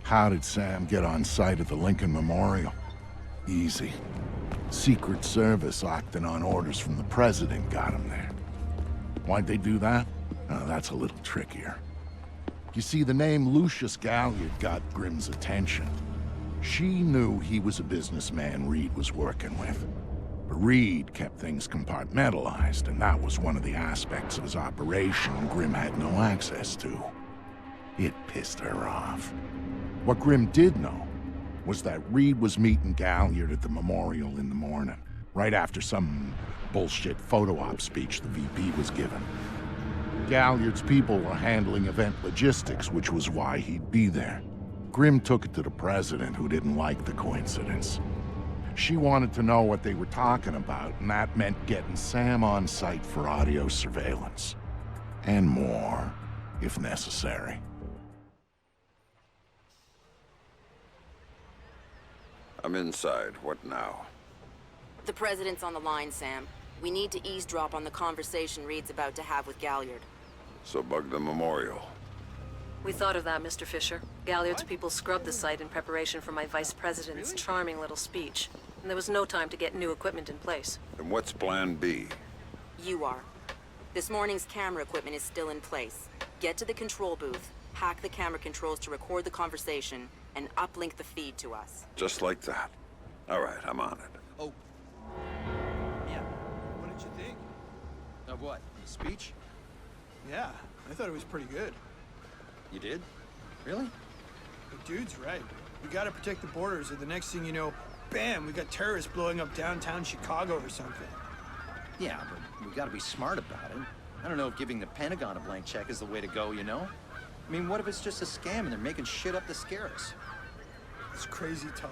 How did Sam get on site at the Lincoln Memorial? Easy. Secret Service acting on orders from the President got him there. Why'd they do that? That's a little trickier. You see, the name Lucius Galliard got Grimm's attention. She knew he was a businessman Reed was working with. But Reed kept things compartmentalized, and that was one of the aspects of his operation Grimm had no access to. It pissed her off. What Grimm did know was that Reed was meeting Galliard at the memorial in the morning, right after some bullshit photo op speech the VP was giving. Galliard's people were handling event logistics, which was why he'd be there. Grimm took it to the President, who didn't like the coincidence. She wanted to know what they were talking about, and that meant getting Sam on site for audio surveillance. And more, if necessary. I'm inside. What now? The President's on the line, Sam. We need to eavesdrop on the conversation Reed's about to have with Galliard. So bug the memorial. We thought of that, Mr. Fisher. Galliard's people scrubbed the site in preparation for my Vice President's charming little speech. And there was no time to get new equipment in place. Then what's plan B? You are. This morning's camera equipment is still in place. Get to the control booth, hack the camera controls to record the conversation, and uplink the feed to us. Just like that. All right, I'm on it. Oh. Yeah. What did you think? Of what? The speech? Yeah, I thought it was pretty good. You did? Really? The dude's right. We gotta protect the borders, or the next thing you know, bam, we got terrorists blowing up downtown Chicago or something. Yeah, but we gotta be smart about it. I don't know if giving the Pentagon a blank check is the way to go, you know? I mean, what if it's just a scam and they're making shit up to scare us? It's crazy talk.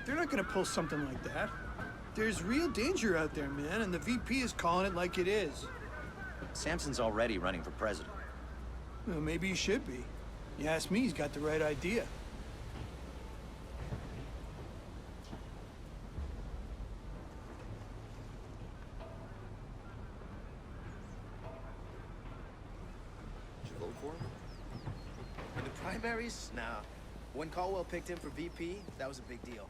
They're not gonna pull something like that. There's real danger out there, man, and the VP is calling it like it is. Samson's already running for president. Well, maybe he should be. You ask me, he's got the right idea. Did you vote for him? In the primaries? Nah. When Caldwell picked him for VP, that was a big deal.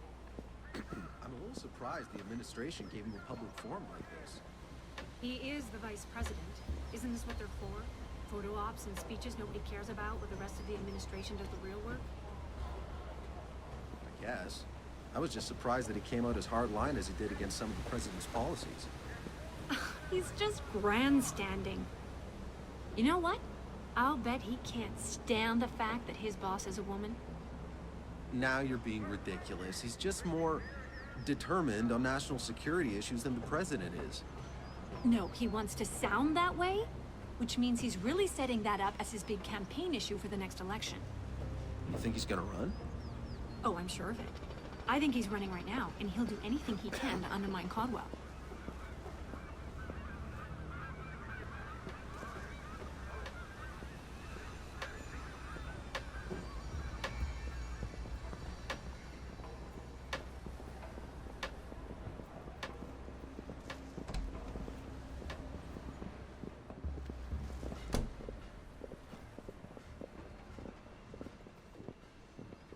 I'm a little surprised the administration gave him a public forum like this. He is the vice president. Isn't this what they're for? Photo ops and speeches nobody cares about, where the rest of the administration does the real work? I guess. I was just surprised that he came out as hardline as he did against some of the president's policies. He's just grandstanding. You know what? I'll bet he can't stand the fact that his boss is a woman. Now you're being ridiculous. He's just more determined on national security issues than the president is. No, he wants to sound that way, which means he's really setting that up as his big campaign issue for the next election. You think he's gonna run? Oh, I'm sure of it. I think he's running right now, and he'll do anything he can to undermine Caldwell.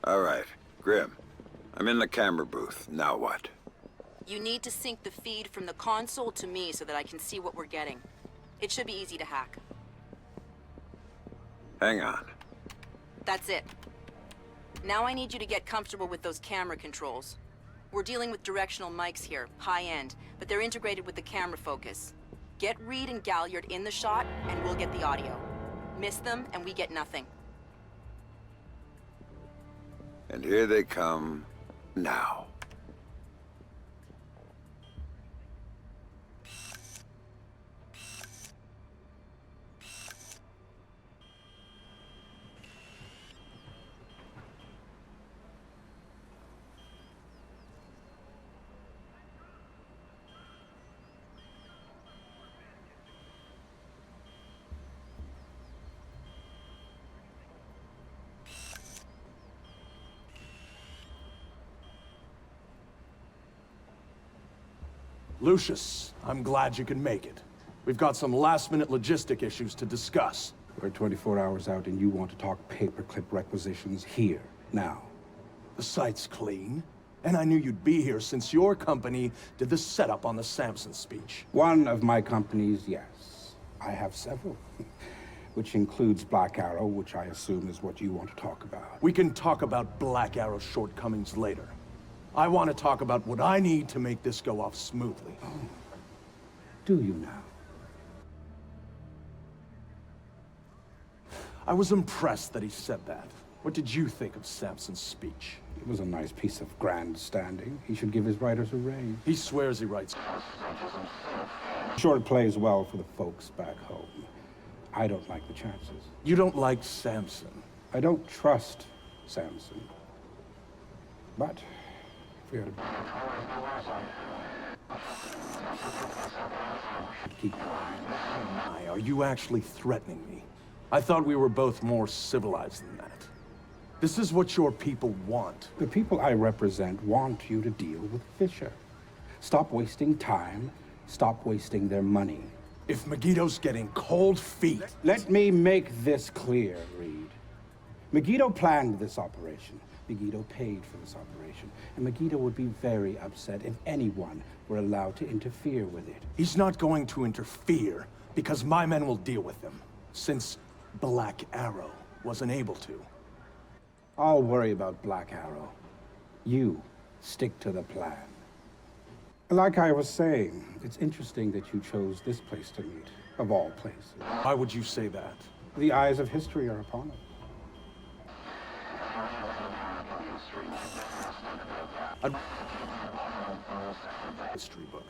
All right, Grimm. I'm in the camera booth. Now what? You need to sync the feed from the console to me so that I can see what we're getting. It should be easy to hack. Hang on. That's it. Now I need you to get comfortable with those camera controls. We're dealing with directional mics here, high-end, but they're integrated with the camera focus. Get Reed and Galliard in the shot, and we'll get the audio. Miss them, and we get nothing. And here they come now. Lucius, I'm glad you can make it. We've got some last-minute logistic issues to discuss. We're 24 hours out and you want to talk paperclip requisitions here, now? The site's clean, and I knew you'd be here since your company did the setup on the Samson speech. One of my companies, yes. I have several. Which includes Black Arrow, which I assume is what you want to talk about. We can talk about Black Arrow's shortcomings later. I want to talk about what I need to make this go off smoothly. Oh. Do you now? I was impressed that he said that. What did you think of Samson's speech? It was a nice piece of grandstanding. He should give his writers a raise. He swears he writes. Sure, it plays well for the folks back home. I don't like the chances. You don't like Samson? I don't trust Samson. But, if we had keep going. Are you actually threatening me? I thought we were both more civilized than that. This is what your people want. The people I represent want you to deal with Fisher. Stop wasting time. Stop wasting their money. If Megiddo's getting cold feet... Let me make this clear, Reed. Megiddo planned this operation. Megiddo paid for this operation. And Megiddo would be very upset if anyone were allowed to interfere with it. He's not going to interfere because my men will deal with him, since Black Arrow wasn't able to. I'll worry about Black Arrow. You stick to the plan. Like I was saying, it's interesting that you chose this place to meet, of all places. Why would you say that? The eyes of history are upon us. History book.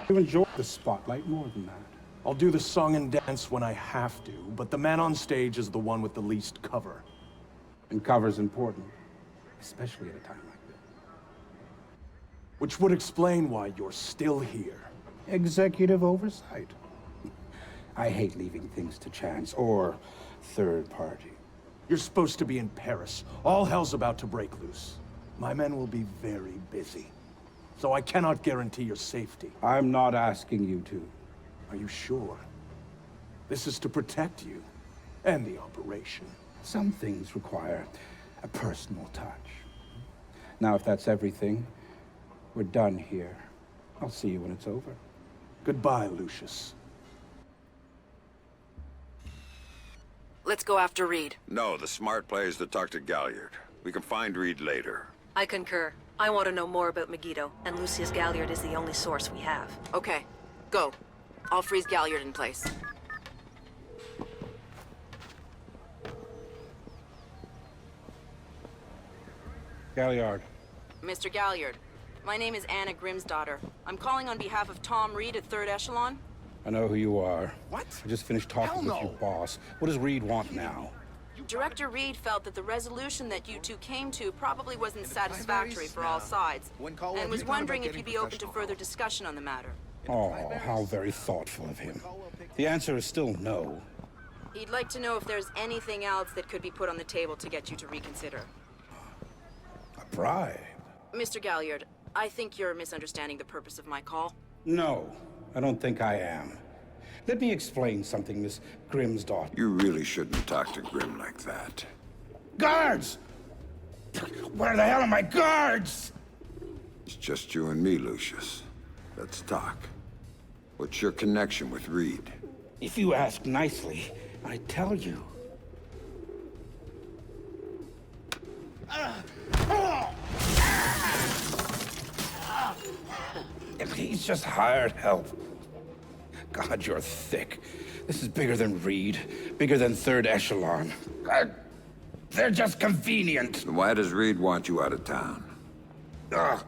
You enjoy the spotlight more than that. I'll do the song and dance when I have to, but the man on stage is the one with the least cover. And cover's important, especially at a time like this. Which would explain why you're still here. Executive oversight. I hate leaving things to chance or third party. You're supposed to be in Paris. All hell's about to break loose. My men will be very busy, so I cannot guarantee your safety. I'm not asking you to. Are you sure? This is to protect you and the operation. Some things require a personal touch. Now, if that's everything, we're done here. I'll see you when it's over. Goodbye, Lucius. Let's go after Reed. No, the smart play is to talk to Galliard. We can find Reed later. I concur. I want to know more about Megiddo, and Lucius Galliard is the only source we have. Okay, go. I'll freeze Galliard in place. Galliard. Mr. Galliard, my name is Anna Grimsdottir. I'm calling on behalf of Tom Reed at 3rd Echelon. I know who you are. What? I just finished talking with your boss. What does Reed want now? Director Reed felt that the resolution that you two came to probably wasn't satisfactory for all sides, and was wondering if you'd be open to further discussion on the matter. Oh, how very thoughtful of him. The answer is still no. He'd like to know if there's anything else that could be put on the table to get you to reconsider. A bribe? Mr. Galliard, I think you're misunderstanding the purpose of my call. No, I don't think I am. Let me explain something, Miss Grimsdottir. You really shouldn't talk to Grim like that. Guards! Where the hell are my guards? It's just you and me, Lucius. Let's talk. What's your connection with Reed? If you ask nicely, I tell you. He's just hired help. God, you're thick. This is bigger than Reed, bigger than 3rd Echelon. God, they're just convenient. Why does Reed want you out of town? Ugh.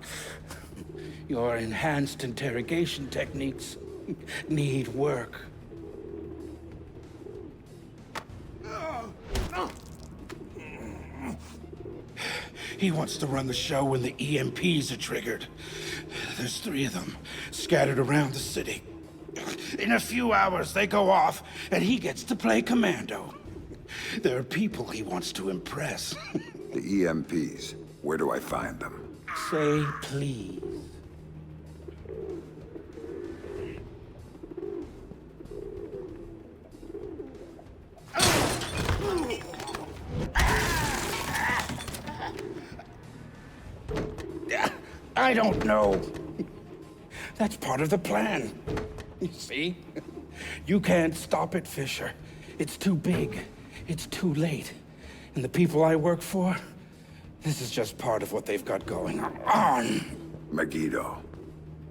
Your enhanced interrogation techniques need work. He wants to run the show when the EMPs are triggered. There's 3 of them scattered around the city. In a few hours, they go off, and he gets to play commando. There are people he wants to impress. The EMPs. Where do I find them? Say please. I don't know. That's part of the plan. You see? You can't stop it, Fisher. It's too big. It's too late. And the people I work for, this is just part of what they've got going on. Megiddo.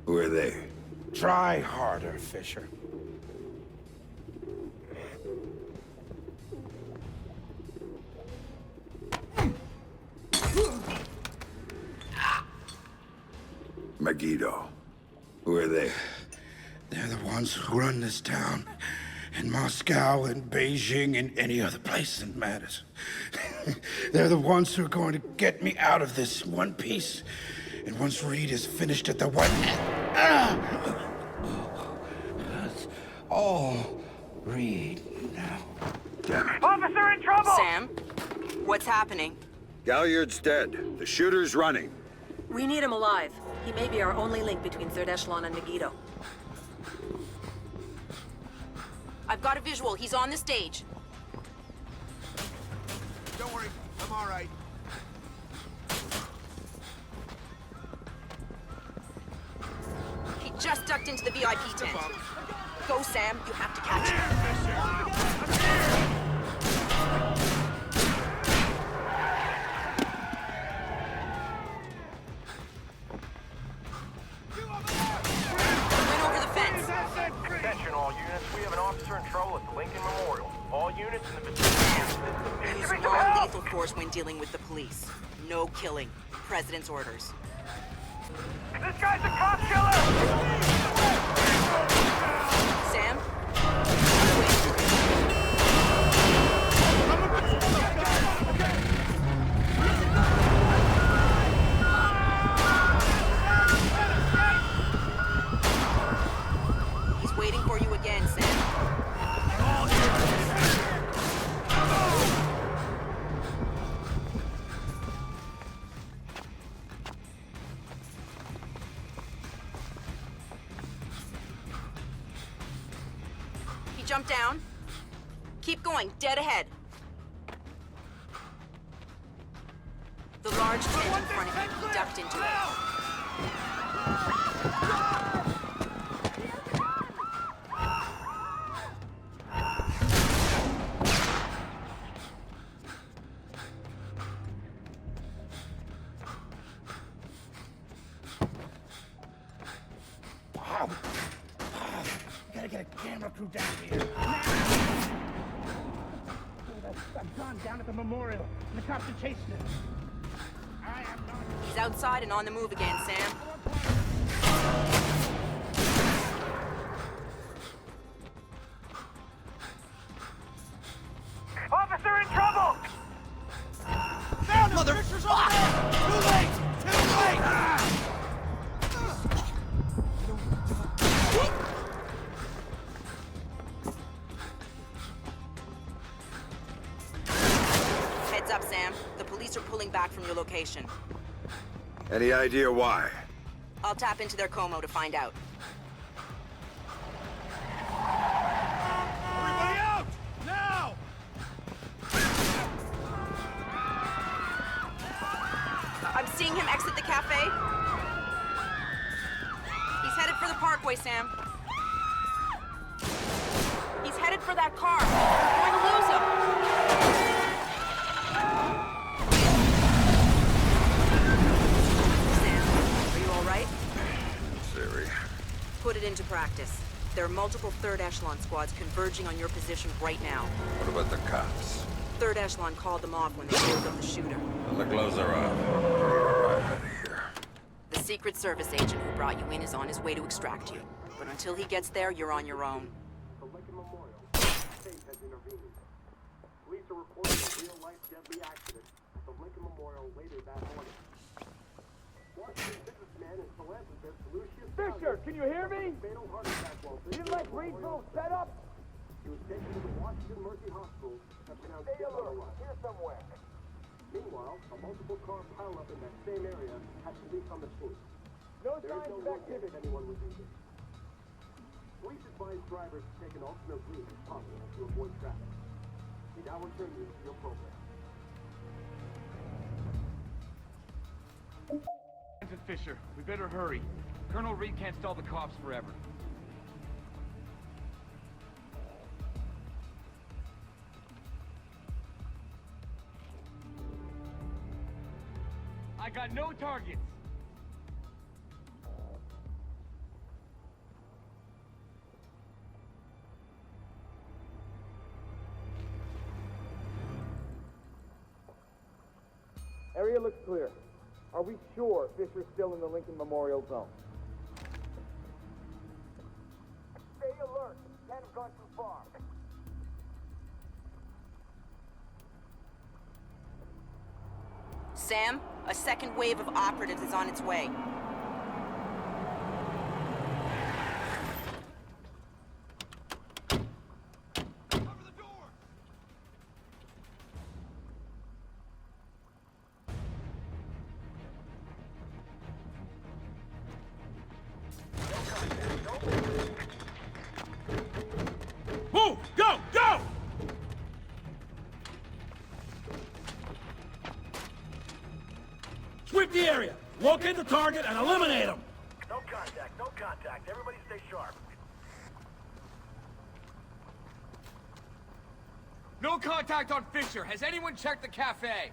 Who are they? Try harder, Fisher. Megiddo. Who are they? They're the ones who run this town. In Moscow and Beijing and any other place that matters. They're the ones who are going to get me out of this in one piece. And once Reed is finished at the White... That's all Reed now. Damn it. Officer in trouble! Sam, what's happening? Galliard's dead. The shooter's running. We need him alive. He may be our only link between Third Echelon and Megiddo. I've got a visual. He's on the stage. Don't worry, I'm all right. He just ducked into the VIP tent. Go, Sam. You have to catch him. Went over the fence. Attention all units, we have an officer in trouble at the Lincoln Memorial. All units in the vicinity. Use non-lethal force when dealing with the police. No killing. President's orders. This guy's a cop killer! Sam? He's waiting for you again, Sam. He jumped down. Keep going, dead ahead. The large tent in front of you, he ducked into it. Bob! Gotta get a camera crew down here. I've gone down at the memorial, and the cops are chasing him. I am not... He's outside and on the move again, Sam. Officer in trouble! Found him! Fisher's over there! Too late! Too late! Heads up, Sam. The police are pulling back from your location. Any idea why? I'll tap into their Como to find out. Everybody out! Now! I'm seeing him exit the cafe. He's headed for the parkway, Sam. He's headed for that car. We're going to lose him. Sam, are you all right? Siri. Put it into practice. There are multiple Third Echelon squads converging on your position right now. What about the cops? Third Echelon called them off when they killed up the shooter. And the gloves are off. Right out of here. The Secret Service agent who brought you in is on his way to extract you. But until he gets there, you're on your own. The Lincoln Memorial. State has intervened. Police are reporting a real-life deadly accident at the Lincoln Memorial later that morning. Washington businessman and philanthropist Lucius Fisher, can you hear me? fatal heart attack while You like Reedville set up? He was taken to the Washington Mercy Hospital and pronounced dead on arrival. Here somewhere. Meanwhile, a multiple car pileup in that same area had police on the scene. No There is signs no of word yet activity. if anyone was injured. Police advise drivers to take an alternate route if possible to avoid traffic. We now return you to your program. at Fisher. We better hurry. Colonel Reed can't stall the cops forever. I got no targets. Area looks clear. Are we sure Fisher's still in the Lincoln Memorial Zone? Stay alert. Can't have gone too far. Sam, a second wave of operatives is on its way. Move! Go! Go! Sweep the area! Locate the target and eliminate him! No contact, no contact. Everybody stay sharp. No contact on Fisher. Has anyone checked the cafe?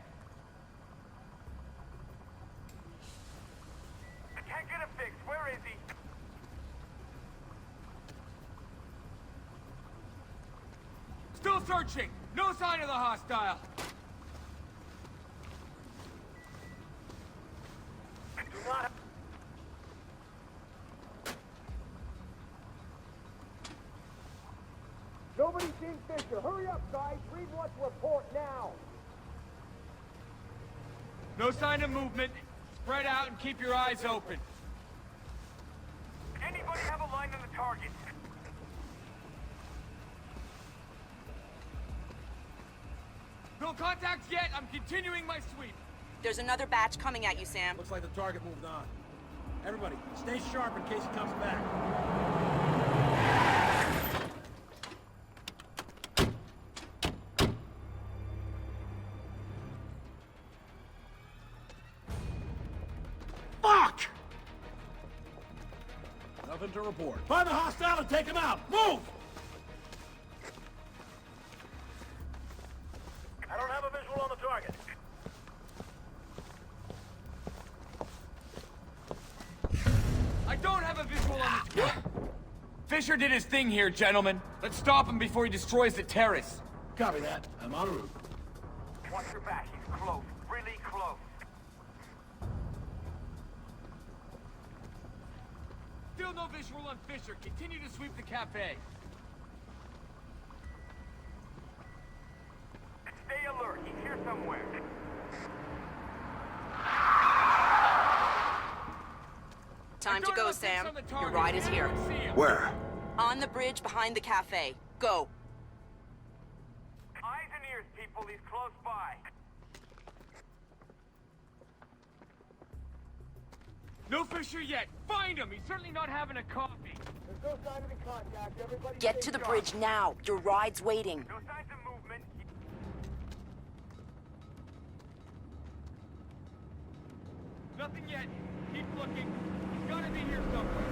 I can't get him fixed. Where is he? Still searching. No sign of the hostile. Do not... Nobody's seen Fisher. Hurry up, guys. Reed wants to report now. No sign of movement. Spread out and keep your eyes open. Anybody have a line on the target? No contacts yet. I'm continuing my sweep. There's another batch coming at you, Sam. Looks like the target moved on. Everybody, stay sharp in case he comes back. Fuck! Nothing to report. Find the hostile and take him out! Move! I don't have a visual on the target. I don't have a visual on the target. Fisher did his thing here, gentlemen. Let's stop him before he destroys the terrace. Copy that. I'm en route. Watch your back. He's close. Really close. Still no visual on Fisher. Continue to sweep the cafe. Stay alert. He's here somewhere. Time to go, Sam. Your ride is here. Where? On the bridge behind the cafe. Go. Eyes and ears, people. He's close by. No Fisher yet. Find him. He's certainly not having a coffee. There's no sign of any contact. Everybody Get stay to the sharp. bridge now. Your ride's waiting. No signs of movement. Nothing yet. Keep looking. He's gotta be here somewhere.